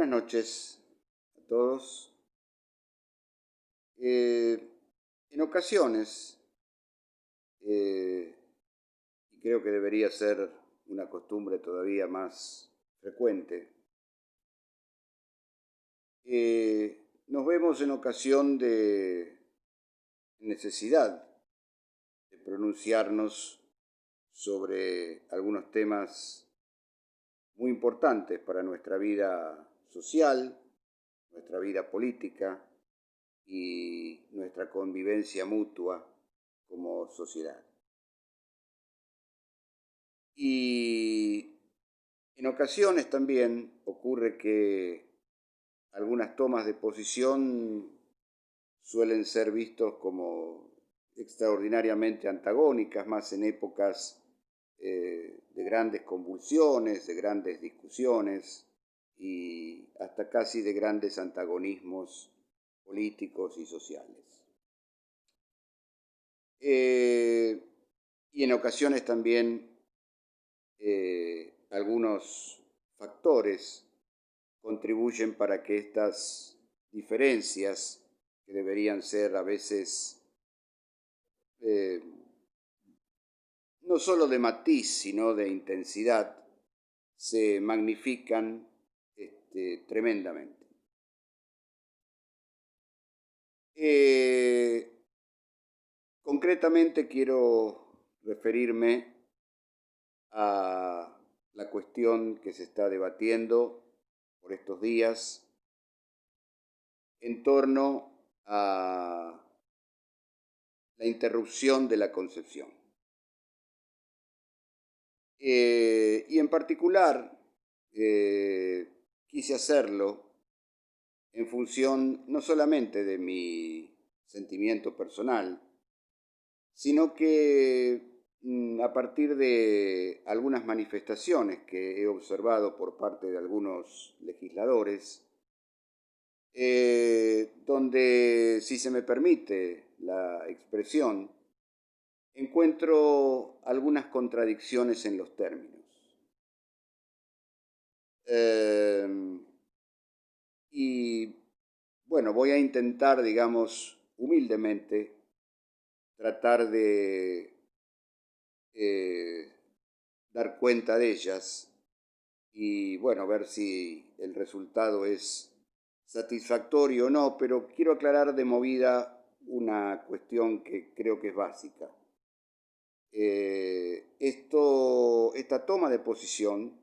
Buenas noches a todos. En ocasiones, y creo que debería ser una costumbre todavía más frecuente, nos vemos en ocasión de necesidad de pronunciarnos sobre algunos temas muy importantes para nuestra vida social, nuestra vida política y nuestra convivencia mutua como sociedad. Y en ocasiones también ocurre que algunas tomas de posición suelen ser vistos como extraordinariamente antagónicas, más en épocas de grandes convulsiones, de grandes discusiones y hasta casi de grandes antagonismos políticos y sociales. Y en ocasiones también algunos factores contribuyen para que estas diferencias, que deberían ser a veces eh, no solo de matiz, sino de intensidad, se magnifican tremendamente. Concretamente quiero referirme a la cuestión que se está debatiendo por estos días en torno a la interrupción de la concepción. Y en particular quise hacerlo en función no solamente de mi sentimiento personal, sino que a partir de algunas manifestaciones que he observado por parte de algunos legisladores, donde, si se me permite la expresión, encuentro algunas contradicciones en los términos. Y bueno, voy a intentar, digamos, humildemente, tratar de dar cuenta de ellas y bueno, ver si el resultado es satisfactorio o no, pero quiero aclarar de movida una cuestión que creo que es básica. Esta toma de posición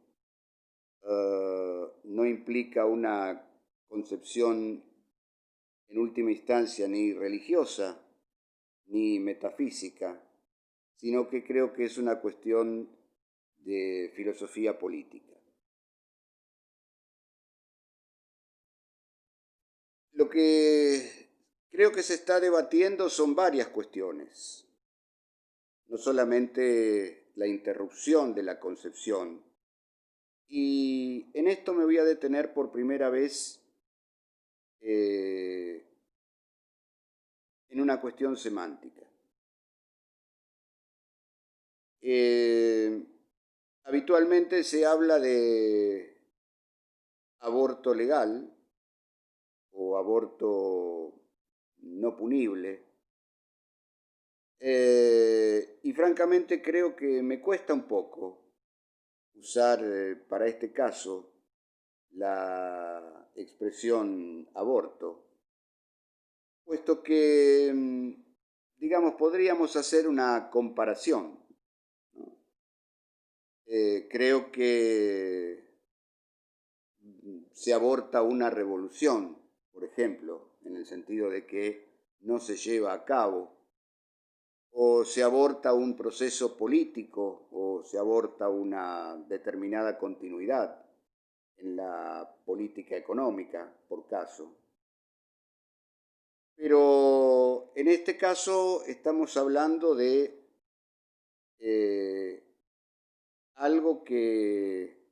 no implica una concepción en última instancia ni religiosa ni metafísica, sino que creo que es una cuestión de filosofía política. Lo que creo que se está debatiendo son varias cuestiones, no solamente la interrupción de la concepción, y en esto me voy a detener por primera vez en una cuestión semántica. Habitualmente se habla de aborto legal o aborto no punible, y francamente creo que me cuesta un poco usar para este caso la expresión aborto, puesto que, digamos, podríamos hacer una comparación, ¿no? Creo que se aborta una revolución, por ejemplo, en el sentido de que no se lleva a cabo, o se aborta un proceso político, o se aborta una determinada continuidad en la política económica, por caso. Pero en este caso estamos hablando de eh, algo que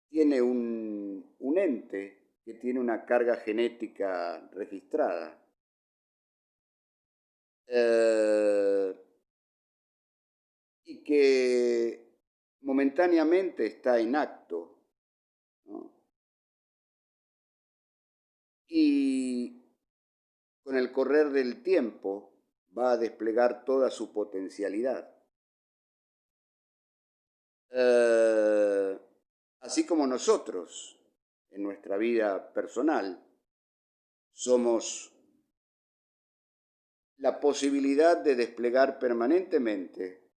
tiene un ente que tiene una carga genética registrada. Y que momentáneamente está en acto, y con el correr del tiempo va a desplegar toda su potencialidad. Así como nosotros, en nuestra vida personal, somos la posibilidad de desplegar permanentemente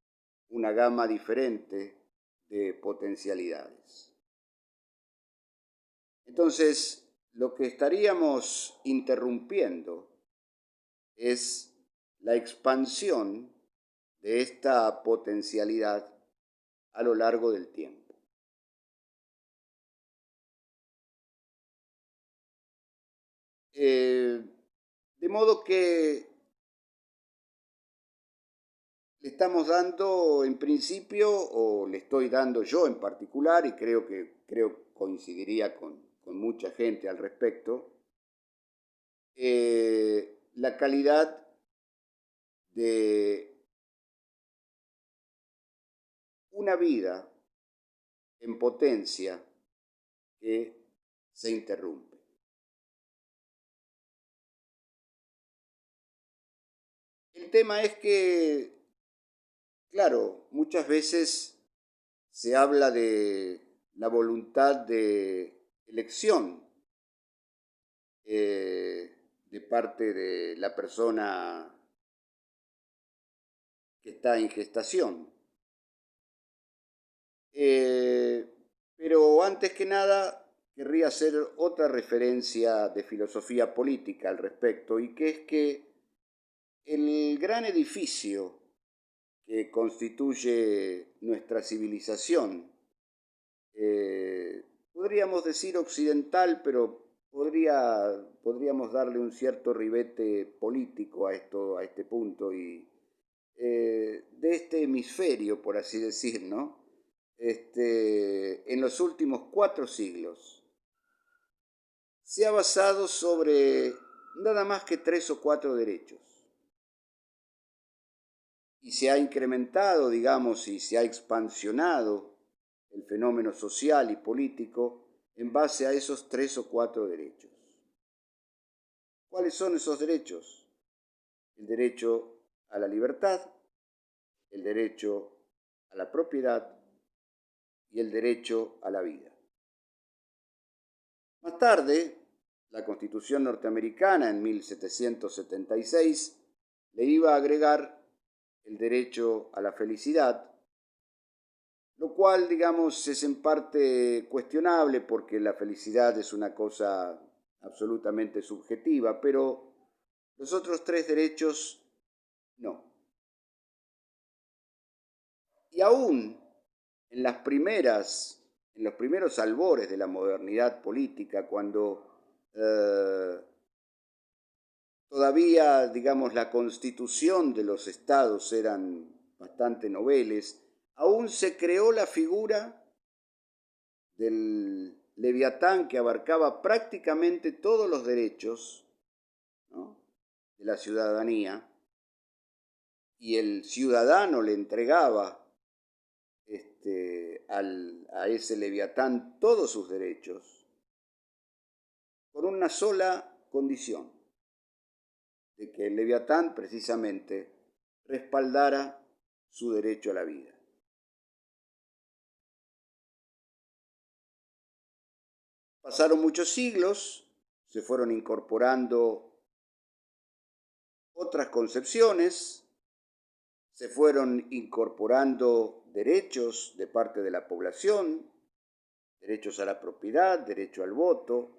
una gama diferente de potencialidades. Entonces, lo que estaríamos interrumpiendo es la expansión de esta potencialidad a lo largo del tiempo. De modo que le estamos dando en principio, o le estoy dando yo en particular, y creo coincidiría con mucha gente al respecto, la calidad de una vida en potencia que se interrumpe. El tema es que, claro, muchas veces se habla de la voluntad de elección de parte de la persona que está en gestación. Pero antes que nada, querría hacer otra referencia de filosofía política al respecto, y que es que el gran edificio que constituye nuestra civilización, podríamos decir occidental, pero podríamos darle un cierto ribete político a este punto, y de este hemisferio, por así decir, ¿no? En los últimos 4 siglos se ha basado sobre nada más que 3 o 4 derechos. Y se ha incrementado, digamos, y se ha expansionado el fenómeno social y político en base a esos 3 o 4 derechos. ¿Cuáles son esos derechos? El derecho a la libertad, el derecho a la propiedad y el derecho a la vida. Más tarde, la Constitución norteamericana en 1776 le iba a agregar el derecho a la felicidad, lo cual, digamos, es en parte cuestionable porque la felicidad es una cosa absolutamente subjetiva, pero los otros 3 derechos no. Y aún en los primeros albores de la modernidad política, cuando todavía, digamos, la constitución de los estados eran bastante noveles, aún se creó la figura del Leviatán, que abarcaba prácticamente todos los derechos, ¿no?, de la ciudadanía, y el ciudadano le entregaba a ese Leviatán todos sus derechos, con una sola condición: de que el Leviatán precisamente respaldara su derecho a la vida. Pasaron muchos siglos, se fueron incorporando otras concepciones, se fueron incorporando derechos de parte de la población, derechos a la propiedad, derecho al voto.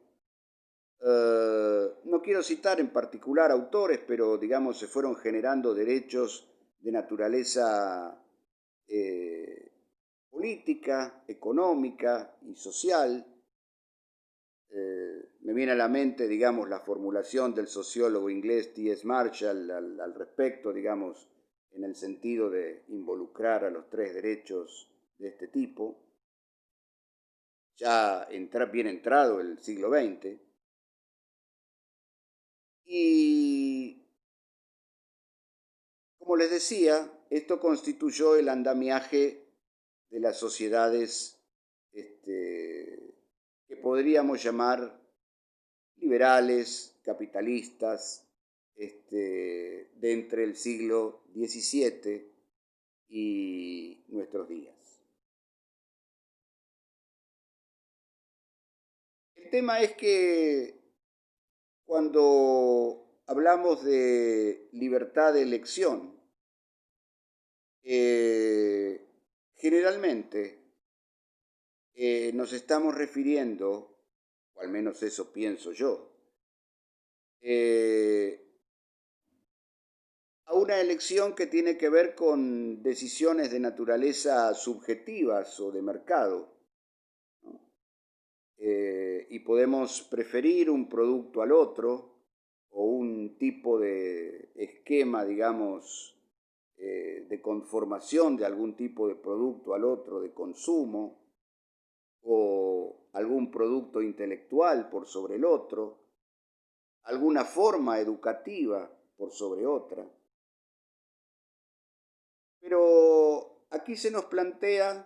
No quiero citar en particular autores, pero digamos se fueron generando derechos de naturaleza política, económica y social. Me viene a la mente, digamos, la formulación del sociólogo inglés T.S. Marshall al respecto, digamos, en el sentido de involucrar a los 3 derechos de este tipo, ya bien entrado el siglo XX. Y, como les decía, esto constituyó el andamiaje de las sociedades que podríamos llamar liberales, capitalistas, de entre el siglo XVII y nuestros días. El tema es que cuando hablamos de libertad de elección, generalmente nos estamos refiriendo, o al menos eso pienso yo, eh, a una elección que tiene que ver con decisiones de naturaleza subjetivas o de mercado, ¿no? Y podemos preferir un producto al otro o un tipo de esquema, digamos, de conformación de algún tipo de producto al otro de consumo o algún producto intelectual por sobre el otro, alguna forma educativa por sobre otra. Pero aquí se nos plantea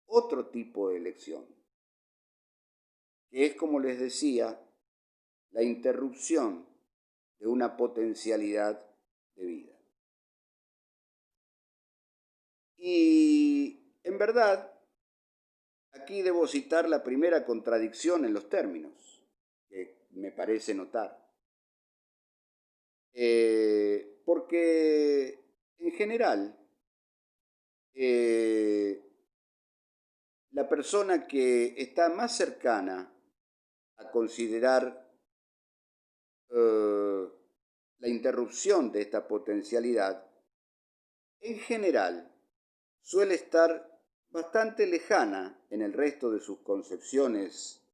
otro tipo de elección, que es, como les decía, la interrupción de una potencialidad de vida. Y en verdad, aquí debo citar la primera contradicción en los términos, que me parece notar. Porque en general, la persona que está más cercana a considerar la interrupción de esta potencialidad, en general suele estar bastante lejana en el resto de sus concepciones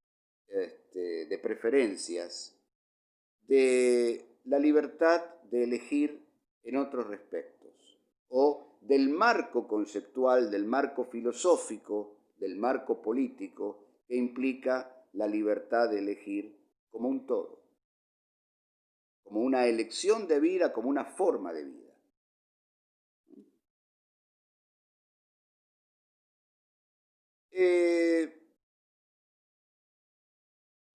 de preferencias de la libertad de elegir en otros respectos, o del marco conceptual, del marco filosófico, del marco político que implica la libertad de elegir como un todo, como una elección de vida, como una forma de vida.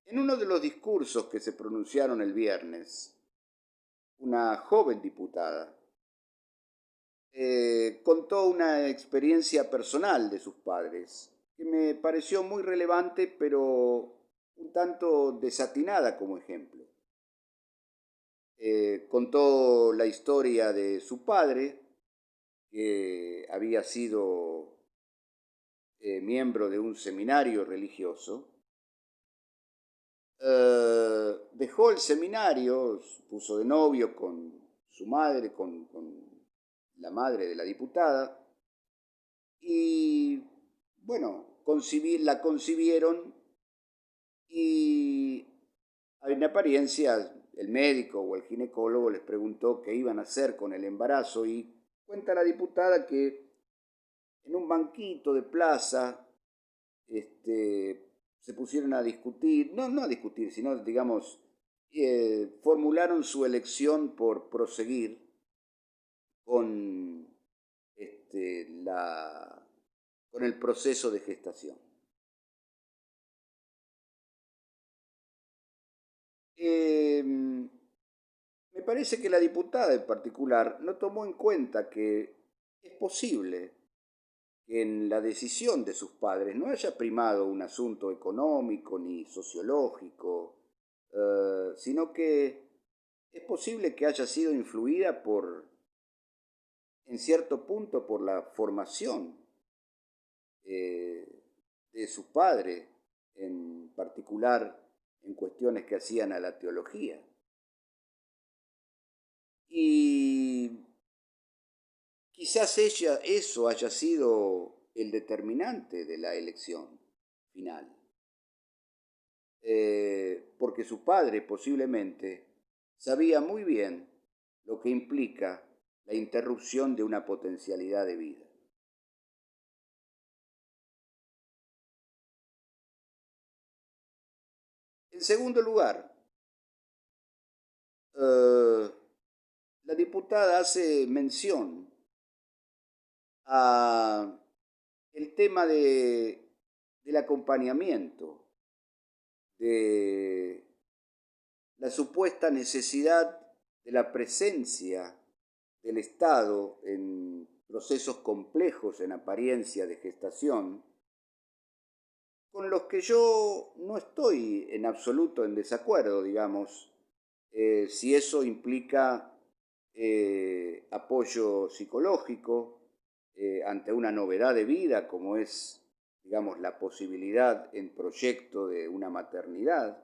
En uno de los discursos que se pronunciaron el viernes, una joven diputada contó una experiencia personal de sus padres que me pareció muy relevante, pero un tanto desatinada como ejemplo. Contó la historia de su padre, que había sido miembro de un seminario religioso. Dejó el seminario, se puso de novio con su madre, con la madre de la diputada, y bueno, la concibieron y en apariencia el médico o el ginecólogo les preguntó qué iban a hacer con el embarazo y cuenta la diputada que en un banquito de plaza se pusieron a discutir, no a discutir, sino digamos, formularon su elección por proseguir con, con el proceso de gestación. Me parece que la diputada en particular no tomó en cuenta que es posible que en la decisión de sus padres no haya primado un asunto económico ni sociológico, sino que es posible que haya sido influida en cierto punto, por la formación de su padre, en particular en cuestiones que hacían a la teología. Y quizás eso haya sido el determinante de la elección final. Porque su padre posiblemente sabía muy bien lo que implica la interrupción de una potencialidad de vida. En segundo lugar, la diputada hace mención a el tema del acompañamiento de la supuesta necesidad de la presencia del Estado en procesos complejos en apariencia de gestación, con los que yo no estoy en absoluto en desacuerdo, digamos, si eso implica apoyo psicológico ante una novedad de vida como es, digamos, la posibilidad en proyecto de una maternidad.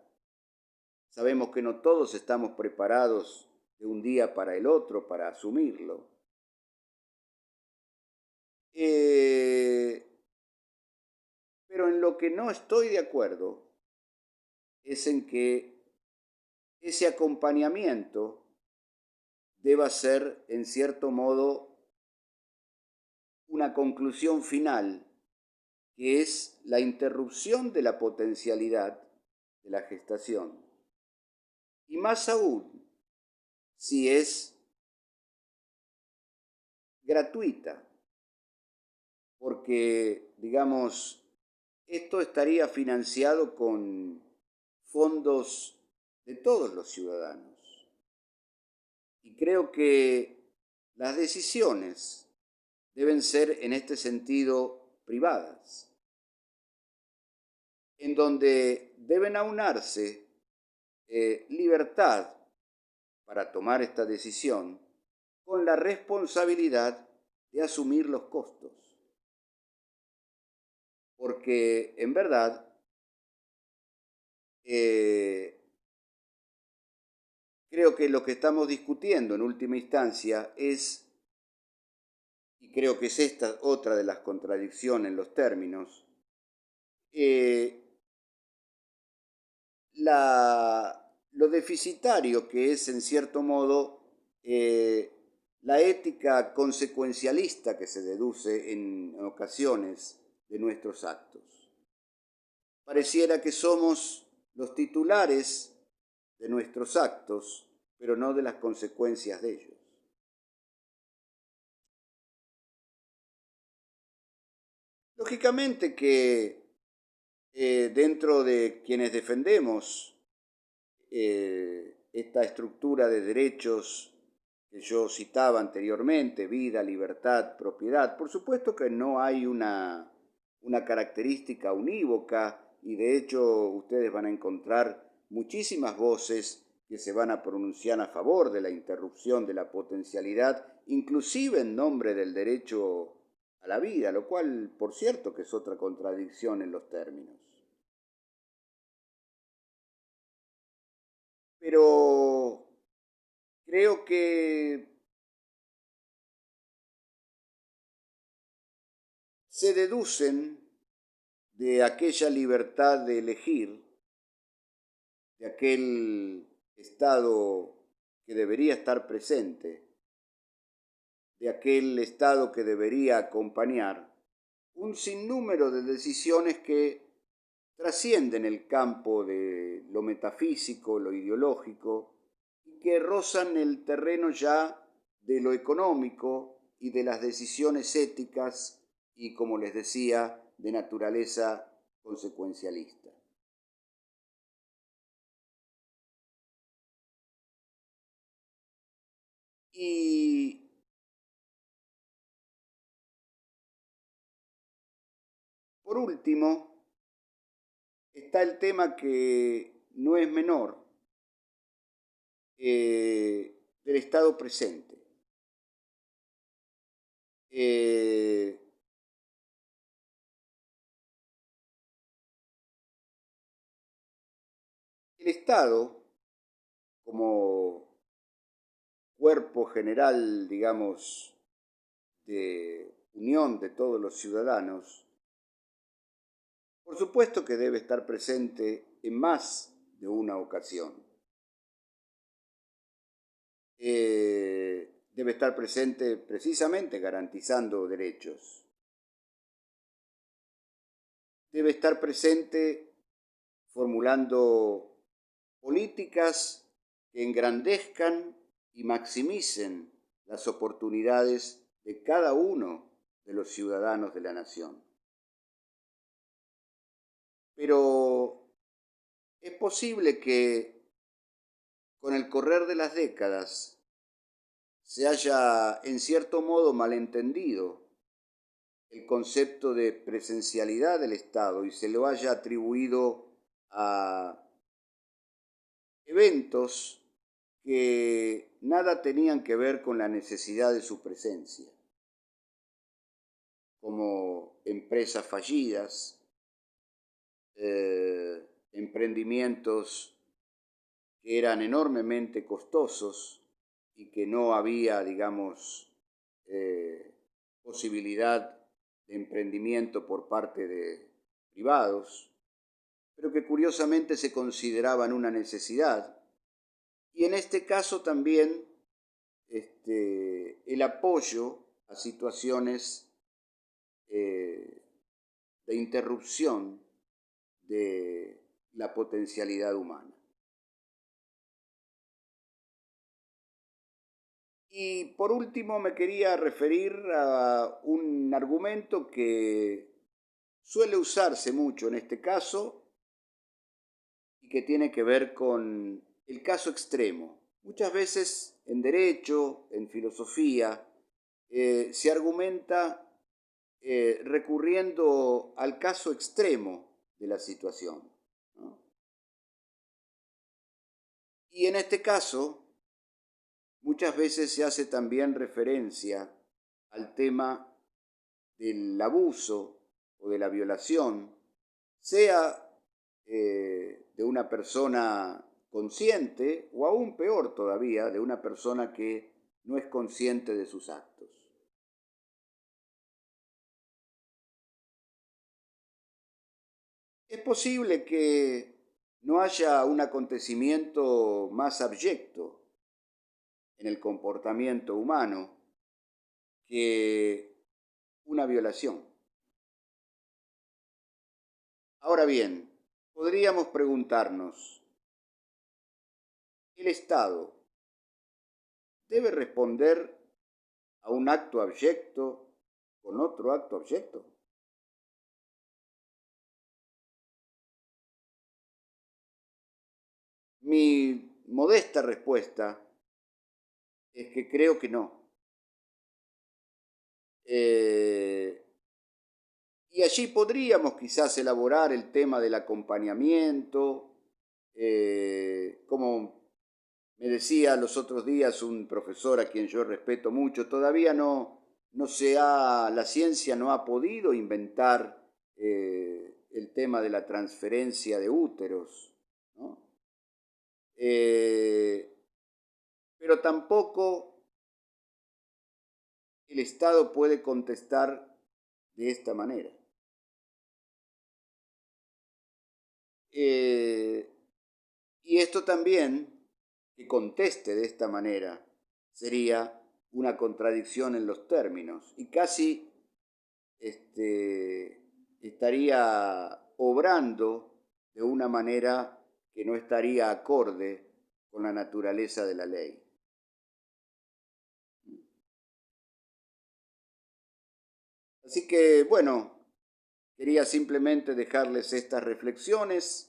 Sabemos que no todos estamos preparados de un día para el otro para asumirlo. Pero en lo que no estoy de acuerdo es en que ese acompañamiento deba ser, en cierto modo, una conclusión final, que es la interrupción de la potencialidad de la gestación. Y más aún, si es gratuita, porque, digamos, esto estaría financiado con fondos de todos los ciudadanos. Y creo que las decisiones deben ser en este sentido privadas, en donde deben aunarse libertad para tomar esta decisión con la responsabilidad de asumir los costos. Porque en verdad creo que lo que estamos discutiendo en última instancia es, y creo que es esta otra de las contradicciones en los términos, lo deficitario que es en cierto modo la ética consecuencialista que se deduce en ocasiones de nuestros actos. Pareciera que somos los titulares de nuestros actos, pero no de las consecuencias de ellos. Lógicamente que dentro de quienes defendemos esta estructura de derechos que yo citaba anteriormente, vida, libertad, propiedad, por supuesto que no hay una característica unívoca y de hecho ustedes van a encontrar muchísimas voces que se van a pronunciar a favor de la interrupción de la potencialidad, inclusive en nombre del derecho a la vida, lo cual, por cierto, que es otra contradicción en los términos. Pero creo que se deducen de aquella libertad de elegir, de aquel Estado que debería estar presente, de aquel Estado que debería acompañar, un sinnúmero de decisiones que trascienden el campo de lo metafísico, lo ideológico, y que rozan el terreno ya de lo económico y de las decisiones éticas y, como les decía, de naturaleza consecuencialista. Y por último, está el tema que no es menor del Estado presente. El Estado, como cuerpo general, digamos, de unión de todos los ciudadanos, por supuesto que debe estar presente en más de una ocasión. Debe estar presente precisamente garantizando derechos. Debe estar presente formulando políticas que engrandezcan y maximicen las oportunidades de cada uno de los ciudadanos de la nación. Pero es posible que con el correr de las décadas se haya en cierto modo malentendido el concepto de presencialidad del Estado y se lo haya atribuido a eventos que nada tenían que ver con la necesidad de su presencia, como empresas fallidas, emprendimientos que eran enormemente costosos y que no había, digamos, posibilidad de emprendimiento por parte de privados, pero que curiosamente se consideraban una necesidad. Y en este caso también el apoyo a situaciones de interrupción de la potencialidad humana. Y por último me quería referir a un argumento que suele usarse mucho en este caso y que tiene que ver con el caso extremo. Muchas veces en derecho, en filosofía, se argumenta recurriendo al caso extremo de la situación, ¿no? Y en este caso, muchas veces se hace también referencia al tema del abuso o de la violación, sea de una persona consciente o aún peor todavía, de una persona que no es consciente de sus actos. Es posible que no haya un acontecimiento más abyecto en el comportamiento humano que una violación. Ahora bien, podríamos preguntarnos, ¿el Estado debe responder a un acto abyecto con otro acto abyecto? Mi modesta respuesta es que creo que no. Y allí podríamos quizás elaborar el tema del acompañamiento, como me decía los otros días un profesor a quien yo respeto mucho, todavía la ciencia no ha podido inventar el tema de la transferencia de úteros, ¿no? Pero tampoco el Estado puede contestar de esta manera. Y esto también, que conteste de esta manera, sería una contradicción en los términos y casi estaría obrando de una manera que no estaría acorde con la naturaleza de la ley. Así que, bueno, quería simplemente dejarles estas reflexiones.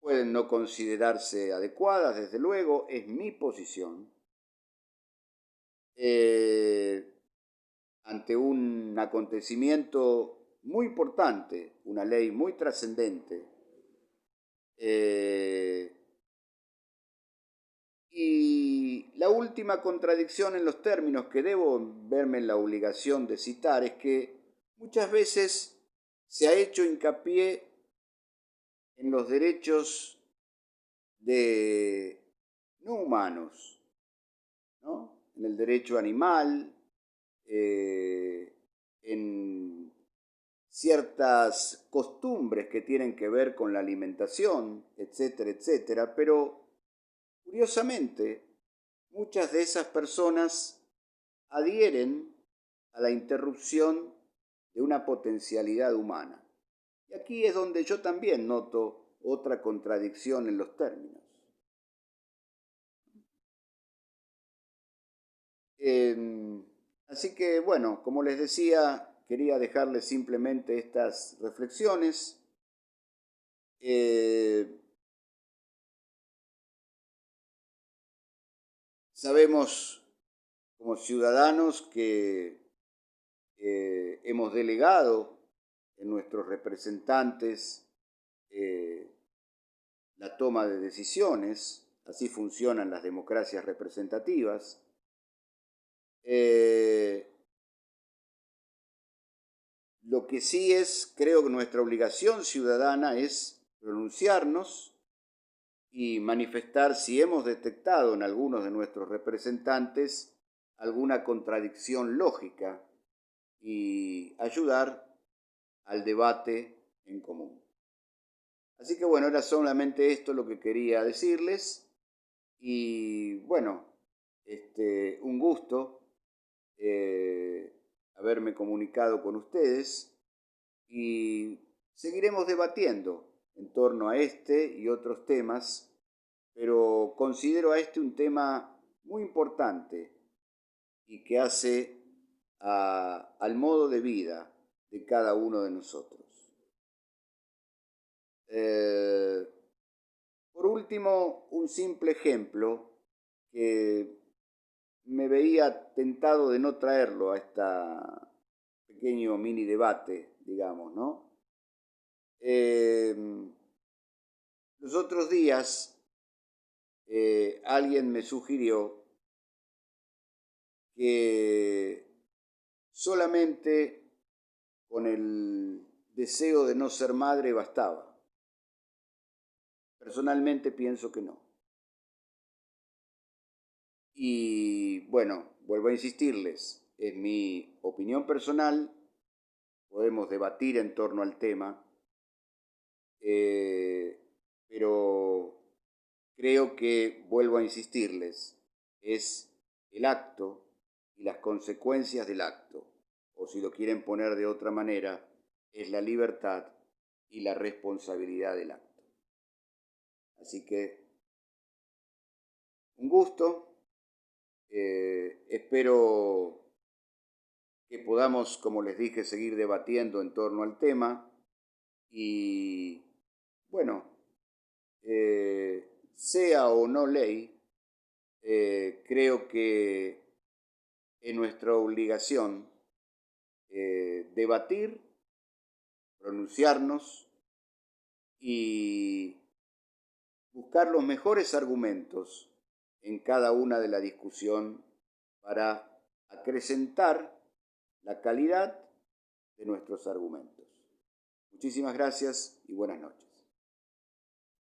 Pueden no considerarse adecuadas, desde luego, es mi posición. Ante un acontecimiento muy importante, una ley muy trascendente, y la última contradicción en los términos que debo verme en la obligación de citar es que muchas veces se ha hecho hincapié en los derechos de no humanos, ¿no? En el derecho animal, en ciertas costumbres que tienen que ver con la alimentación, etcétera, etcétera, pero curiosamente muchas de esas personas adhieren a la interrupción de una potencialidad humana. Y aquí es donde yo también noto otra contradicción en los términos. Así que, bueno, como les decía, quería dejarles simplemente estas reflexiones. Sabemos como ciudadanos que hemos delegado en nuestros representantes la toma de decisiones, así funcionan las democracias representativas. Lo que sí es, creo que nuestra obligación ciudadana es pronunciarnos y manifestar si hemos detectado en algunos de nuestros representantes alguna contradicción lógica y ayudar al debate en común. Así que bueno, era solamente esto lo que quería decirles y bueno, un gusto haberme comunicado con ustedes y seguiremos debatiendo en torno a este y otros temas, pero considero a este un tema muy importante y que hace al modo de vida de cada uno de nosotros. Por último, un simple ejemplo que me veía tentado de no traerlo a este pequeño mini debate, digamos, ¿no? Los otros días alguien me sugirió que solamente con el deseo de no ser madre bastaba. Personalmente pienso que no. Y bueno, vuelvo a insistirles, es mi opinión personal, podemos debatir en torno al tema, pero creo que, vuelvo a insistirles, es el acto y las consecuencias del acto, o si lo quieren poner de otra manera, es la libertad y la responsabilidad del acto. Así que, un gusto, espero que podamos, como les dije, seguir debatiendo en torno al tema y, bueno, sea o no ley, creo que es nuestra obligación debatir, pronunciarnos y buscar los mejores argumentos en cada una de la discusión para acrecentar la calidad de nuestros argumentos. Muchísimas gracias y buenas noches.